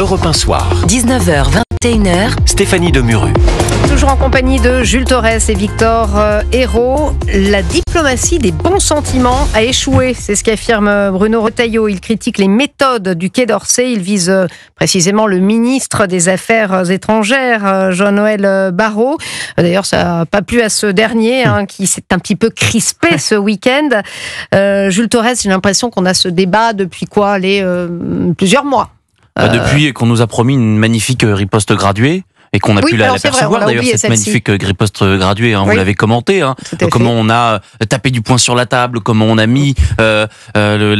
Europe 1 Soir. 19h, 21h. Stéphanie Demuru. Toujours en compagnie de Jules Torres et Victor Hérault. La diplomatie des bons sentiments a échoué, c'est ce qu'affirme Bruno Retailleau. Il critique les méthodes du Quai d'Orsay. Il vise précisément le ministre des Affaires étrangères, Jean-Noël Barrot. D'ailleurs, ça n'a pas plu à ce dernier, qui s'est un petit peu crispé ce week-end. Jules Torres, j'ai l'impression qu'on a ce débat depuis plusieurs mois. Depuis qu'on nous a promis une magnifique riposte graduée. Et qu'on a pu l'apercevoir d'ailleurs, cette magnifique riposte graduée, vous l'avez commenté, comment on a tapé du poing sur la table, comment on a mis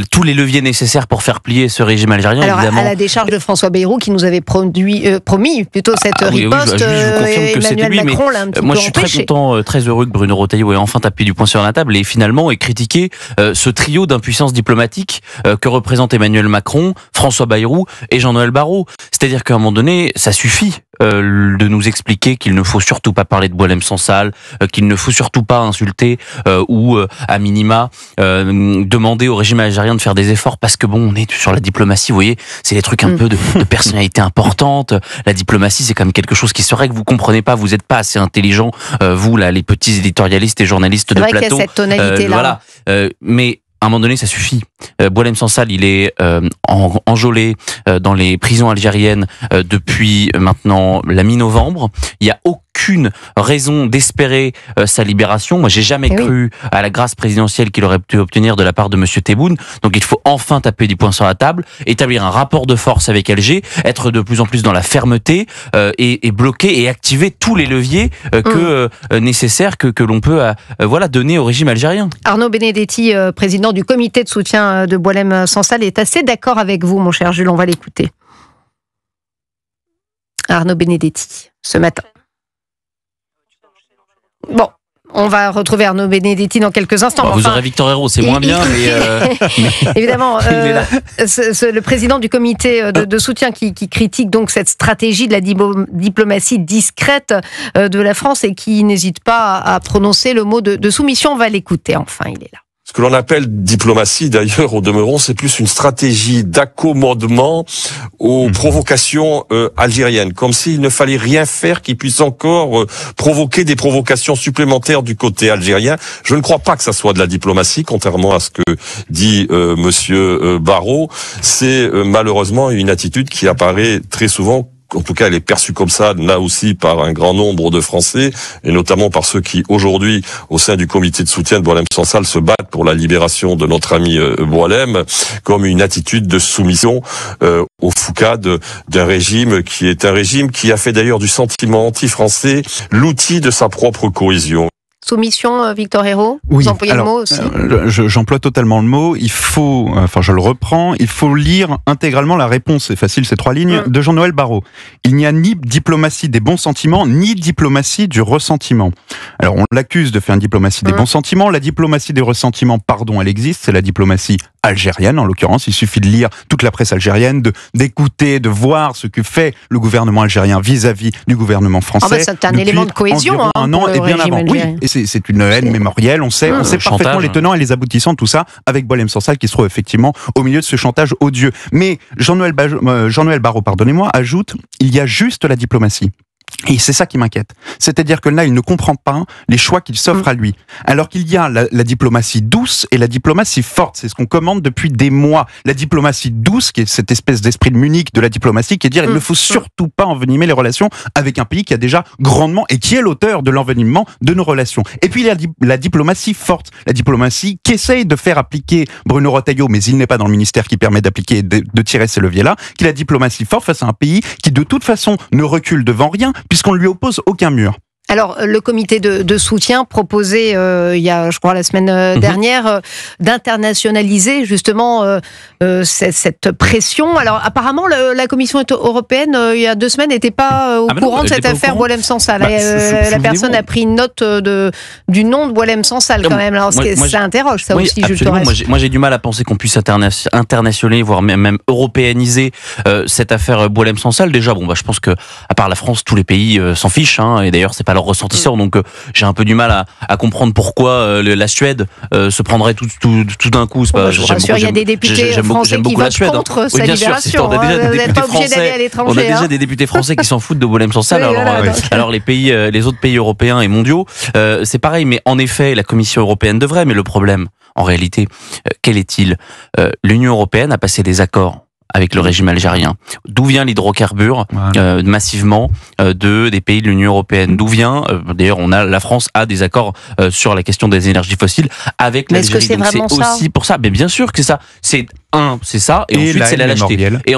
tous les leviers nécessaires pour faire plier ce régime algérien. Alors, évidemment. à la décharge de François Bayrou, qui nous avait promis cette riposte, je confirme que c'était lui, Macron l'a un petit moi peu je suis empêché. très content, très heureux que Bruno Retailleau ait enfin tapé du poing sur la table et finalement ait critiqué ce trio d'impuissance diplomatique que représentent Emmanuel Macron, François Bayrou et Jean-Noël Barrot. C'est-à-dire qu'à un moment donné, ça suffit de nous expliquer qu'il ne faut surtout pas parler de Boualem Sansal, qu'il ne faut surtout pas insulter ou à minima demander au régime algérien de faire des efforts parce que on est sur la diplomatie, vous voyez, c'est des trucs un peu de personnalité importante. La diplomatie, c'est quand même quelque chose qui serait que vous comprenez pas, vous n'êtes pas assez intelligent, vous là, les petits éditorialistes et journalistes de plateau. C'est vrai qu'il y a cette tonalité-là. Mais à un moment donné, ça suffit. Boualem Sansal, il est enjôlé dans les prisons algériennes depuis maintenant la mi-novembre. Il n'y a aucune raison d'espérer sa libération. Moi, j'ai jamais cru à la grâce présidentielle qu'il aurait pu obtenir de la part de Monsieur Tebboune. Donc, il faut enfin taper du poing sur la table, établir un rapport de force avec Alger, être de plus en plus dans la fermeté et bloquer et activer tous les leviers nécessaires que l'on peut donner au régime algérien. Arnaud Benedetti, président du comité de soutien de Boualem Sansal, est assez d'accord avec vous, mon cher Jules. On va l'écouter. Arnaud Benedetti, ce matin. Bon, on va retrouver Arnaud Benedetti dans quelques instants. Vous aurez Victor Hérault, c'est moins bien, mais évidemment, le président du comité de soutien qui critique donc cette stratégie de la diplomatie discrète de la France et qui n'hésite pas à prononcer le mot de soumission. On va l'écouter, enfin, il est là. Ce que l'on appelle diplomatie, d'ailleurs, au demeurant, c'est plus une stratégie d'accommodement aux provocations algériennes, comme s'il ne fallait rien faire qui puisse encore provoquer des provocations supplémentaires du côté algérien. Je ne crois pas que ça soit de la diplomatie, contrairement à ce que dit Monsieur Barrot. C'est malheureusement une attitude qui apparaît très souvent. En tout cas, elle est perçue comme ça, là aussi, par un grand nombre de Français, et notamment par ceux qui, aujourd'hui, au sein du comité de soutien de Boualem Sansal, se battent pour la libération de notre ami Boualem, comme une attitude de soumission au foucade d'un régime qui est un régime qui a fait d'ailleurs du sentiment anti-français l'outil de sa propre cohésion. Soumission, Victor Hérault, oui. Vous employez le mot aussi. J'emploie totalement le mot. Il faut, je le reprends, il faut lire intégralement la réponse, c'est facile, c'est 3 lignes, de Jean-Noël Barrot. Il n'y a ni diplomatie des bons sentiments, ni diplomatie du ressentiment. Alors, on l'accuse de faire une diplomatie des bons sentiments. La diplomatie des ressentiments, elle existe, c'est la diplomatie algérienne, en l'occurrence. Il suffit de lire toute la presse algérienne, d'écouter, de voir ce que fait le gouvernement algérien vis-à-vis du gouvernement français. C'est un élément de cohésion, un an et bien avant. Oui, et c'est une haine mémorielle. On sait parfaitement les tenants et les aboutissants de tout ça, avec Boualem Sansal qui se trouve effectivement au milieu de ce chantage odieux. Mais Jean-Noël Barrot, ajoute, il y a juste la diplomatie. Et c'est ça qui m'inquiète. C'est-à-dire que là, il ne comprend pas les choix qu'il s'offre à lui. Alors qu'il y a la diplomatie douce et la diplomatie forte. C'est ce qu'on commande depuis des mois. La diplomatie douce, qui est cette espèce d'esprit de Munich de la diplomatie, qui est de dire il ne faut surtout pas envenimer les relations avec un pays qui a déjà grandement et qui est l'auteur de l'envenimement de nos relations. Et puis il y a la diplomatie forte. La diplomatie qui essaye de faire appliquer Bruno Retailleau, mais il n'est pas dans le ministère qui permet d'appliquer, de tirer ces leviers-là, qui est la diplomatie forte face à un pays qui de toute façon ne recule devant rien, puisqu'on ne lui oppose aucun mur. Alors, le comité de soutien proposait, il y a, je crois, la semaine dernière, d'internationaliser justement cette pression. Alors, apparemment, la Commission européenne, il y a 2 semaines, n'était pas au courant de cette affaire Boualem Sansal. La personne a pris une note du nom de Boualem Sansal, quand même. Alors, ça interroge, ça aussi, Jules Torres. Moi, j'ai du mal à penser qu'on puisse internationaliser, voire même européaniser cette affaire Boualem Sansal. Déjà, je pense que, à part la France, tous les pays s'en fichent, et d'ailleurs, c'est pas leur leurs ressortisseurs. Donc j'ai un peu du mal à comprendre pourquoi la Suède se prendrait tout d'un coup. C'est pas, je vous rassure, il y a des députés français qui votent contre sa libération. On a déjà des députés français. On a déjà des députés français qui s'en foutent de Boualem Sansal. Alors les autres pays européens et mondiaux, c'est pareil. Mais en effet, la Commission européenne devrait. Mais le problème, en réalité, quel est-il ? L'Union européenne a passé des accords avec le régime algérien. D'où vient l'hydrocarbure massivement des pays de l'Union européenne? D'où vient d'ailleurs la France a des accords sur la question des énergies fossiles avec l'Algérie. Donc c'est aussi pour ça. Mais bien sûr que c'est ça. C'est ça, et ensuite c'est la lâcheté. Et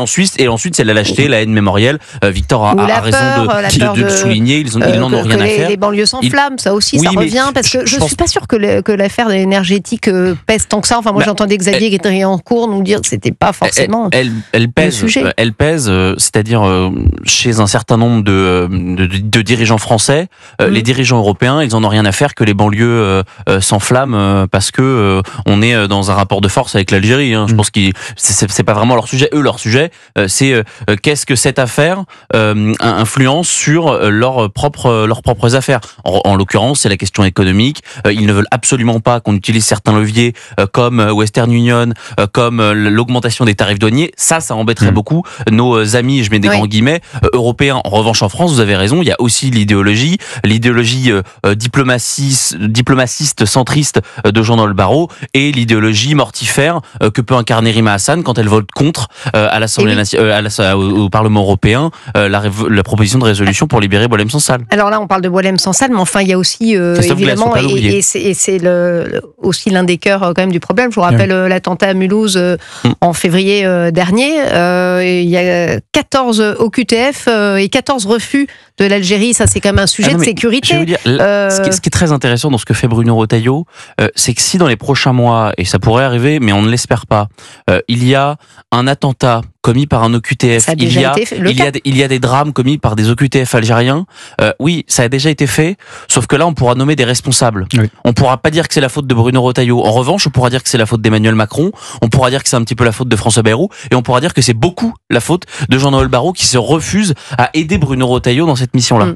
ensuite c'est la lâcheté, la haine mémorielle. Victor a raison de souligner, ils n'en ont rien à faire. Les banlieues s'enflamment, ça aussi, ça revient, parce que je suis pas sûr que l'affaire énergétique pèse tant que ça. Enfin, moi j'entendais Xavier Guédriancourt nous dire que c'était pas forcément elle pèse, c'est-à-dire chez un certain nombre de dirigeants français, les dirigeants européens, ils en ont rien à faire que les banlieues s'enflamment parce que on est dans un rapport de force avec l'Algérie. Je pense que c'est pas vraiment leur sujet. Eux, leur sujet, c'est qu'est-ce que cette affaire influence sur leurs propres affaires. En l'occurrence, c'est la question économique. Ils ne veulent absolument pas qu'on utilise certains leviers comme Western Union, comme l'augmentation des tarifs douaniers. Ça embêterait beaucoup nos amis, je mets des grands guillemets, européens. En revanche, en France, vous avez raison, il y a aussi l'idéologie diplomaciste, centriste de Jean-Noël Barrot et l'idéologie mortifère que peut incarner Rima Hassan quand elle vote contre à l'Assemblée au Parlement européen la proposition de résolution pour libérer Boualem Sansal. Alors là, on parle de Boualem Sansal, mais enfin, il y a aussi évidemment, et c'est aussi l'un des cœurs quand même du problème. Je vous rappelle l'attentat à Mulhouse en février dernier. Il y a 14 OQTF et 14 refus de l'Algérie. Ça, c'est quand même un sujet de sécurité. Je veux dire, ce qui est très intéressant dans ce que fait Bruno Retailleau, c'est que si dans les prochains mois, et ça pourrait arriver, mais on ne l'espère pas, il y a un attentat commis par un OQTF, il y a des drames commis par des OQTF algériens. Oui, ça a déjà été fait, sauf que là, on pourra nommer des responsables. Oui. On pourra pas dire que c'est la faute de Bruno Retailleau. En revanche, on pourra dire que c'est la faute d'Emmanuel Macron, on pourra dire que c'est un petit peu la faute de François Bayrou, et on pourra dire que c'est beaucoup la faute de Jean-Noël Barrot qui se refuse à aider Bruno Retailleau dans cette mission-là.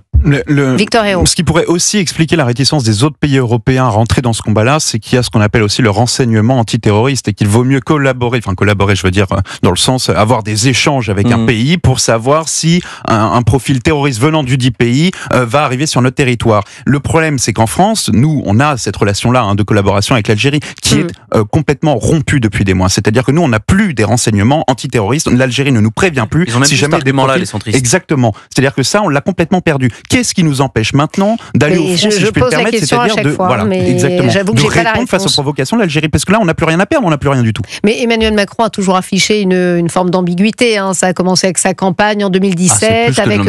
Victor Hérault. Ce qui pourrait aussi expliquer la réticence des autres pays européens à rentrer dans ce combat-là, c'est qu'il y a ce qu'on appelle aussi le renseignement antiterroriste et qu'il vaut mieux collaborer, je veux dire, dans le sens, avoir des échanges avec un pays pour savoir si un profil terroriste venant du dit pays va arriver sur notre territoire. Le problème, c'est qu'en France, nous, on a cette relation-là de collaboration avec l'Algérie qui est complètement rompue depuis des mois. C'est-à-dire que nous, on n'a plus des renseignements antiterroristes. L'Algérie ne nous prévient plus. Ils ont même si jamais des là, les centristes. Exactement. C'est-à-dire que ça, on l'a complètement perdu. Qu'est-ce qui nous empêche maintenant d'aller au front, si je puis me permettre, c'est-à-dire de répondre face aux provocations de l'Algérie, parce que là, on n'a plus rien à perdre, on n'a plus rien du tout. Mais Emmanuel Macron a toujours affiché une forme d'ambiguïté. Ça a commencé avec sa campagne en 2017, avec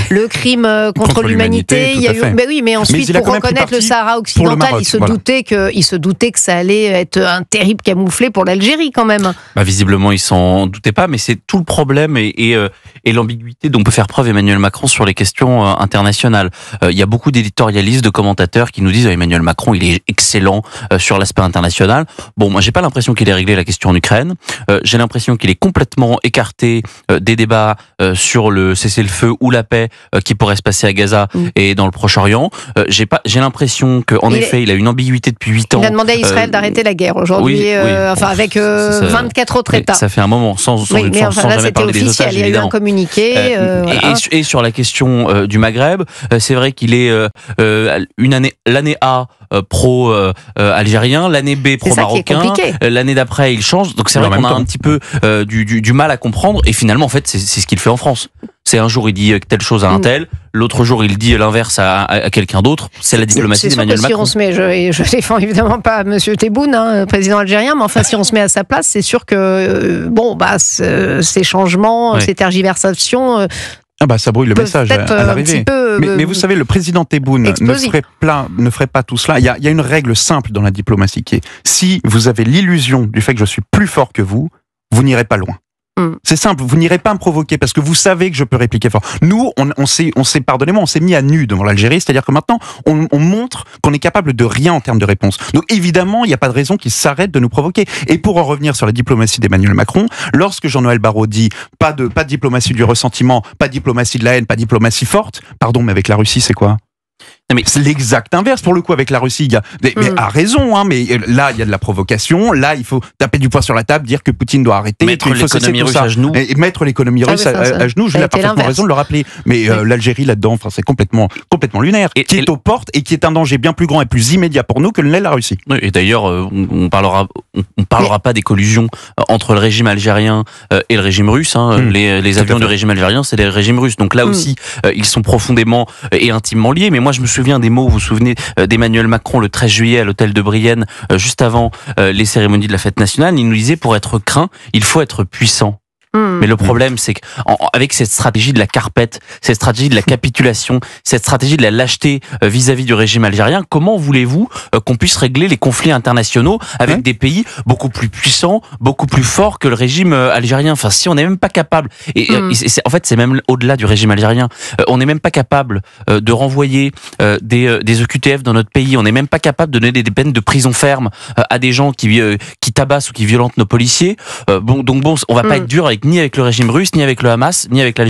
le crime contre l'humanité. Il y a eu, mais ensuite, pour reconnaître le Sahara occidental, il se doutait que ça allait être un terrible camouflet pour l'Algérie, quand même. Visiblement, il s'en doutait pas, mais c'est tout le problème et l'ambiguïté dont peut faire preuve Emmanuel Macron sur les questions internationales. Il y a beaucoup d'éditorialistes, de commentateurs qui nous disent Emmanuel Macron, il est excellent sur l'aspect international. Bon, moi, j'ai pas l'impression qu'il ait réglé la question en Ukraine. J'ai l'impression qu'il est complètement écarté des débats sur le cessez-le-feu ou la paix qui pourrait se passer à Gaza et dans le Proche-Orient. J'ai l'impression qu'en effet, il a une ambiguïté depuis 8 ans. Il a demandé à Israël d'arrêter la guerre aujourd'hui, avec 24 autres États. Ça fait un moment, sans jamais parler des otages, il y a eu un communiqué. Et sur la question du Maghreb, c'est vrai qu'il est l'année A pro-algérien, l'année B pro-marocain, l'année d'après il change. Donc c'est vrai qu'on a un petit peu du mal à comprendre. Et finalement, en fait, c'est ce qu'il fait en France. C'est un jour il dit telle chose à un tel, l'autre jour il dit l'inverse à quelqu'un d'autre. C'est la diplomatie d'Emmanuel Macron. Si on se met, je défends évidemment pas Monsieur Tebboune, président algérien, mais enfin si on se met à sa place, c'est sûr que ces changements, ces tergiversations. Ça brûle le message à l'arrivée. Mais vous savez, le président Tebboune ne ferait pas tout cela. Il y a une règle simple dans la diplomatie qui est si vous avez l'illusion du fait que je suis plus fort que vous, vous n'irez pas loin. C'est simple, vous n'irez pas me provoquer parce que vous savez que je peux répliquer fort. Nous, on s'est mis à nu devant l'Algérie, c'est-à-dire que maintenant, on montre qu'on est capable de rien en termes de réponse. Donc évidemment, il n'y a pas de raison qu'ils s'arrêtent de nous provoquer. Et pour en revenir sur la diplomatie d'Emmanuel Macron, lorsque Jean-Noël Barrot dit pas de diplomatie du ressentiment, pas de diplomatie de la haine, pas de diplomatie forte, pardon, mais avec la Russie, c'est quoi ? Mais c'est l'exact inverse pour le coup avec la Russie. Mais a raison, hein, mais là il y a de la provocation. Là il faut taper du poing sur la table, dire que Poutine doit arrêter, mettre qu'il faut l'économie russe à genoux, et mettre l'économie russe à genoux. J'ai parfaitement raison de le rappeler. Mais l'Algérie là-dedans, enfin c'est complètement lunaire, qui est aux portes et qui est un danger bien plus grand et plus immédiat pour nous que l'est la Russie. Oui, et d'ailleurs on parlera pas des collusions entre le régime algérien et le régime russe. Hein. Les avions du régime algérien, c'est les régimes russes. Donc là aussi, ils sont profondément et intimement liés. Mais moi je me souviens des mots, vous vous souvenez d'Emmanuel Macron le 13 juillet à l'hôtel de Brienne, juste avant les cérémonies de la fête nationale, il nous disait pour être craint, il faut être puissant. Mais le problème, c'est qu'avec cette stratégie de la carpette, cette stratégie de la capitulation, cette stratégie de la lâcheté vis-à-vis du régime algérien, comment voulez-vous qu'on puisse régler les conflits internationaux avec des pays beaucoup plus puissants, beaucoup plus forts que le régime algérien? Enfin, si on n'est même pas capable, en fait, c'est même au-delà du régime algérien, on n'est même pas capable de renvoyer des OQTF dans notre pays, on n'est même pas capable de donner des peines de prison ferme à des gens qui tabassent ou qui violentent nos policiers. On va pas être dur ni avec le régime russe, ni avec le Hamas, ni avec l'Algérie.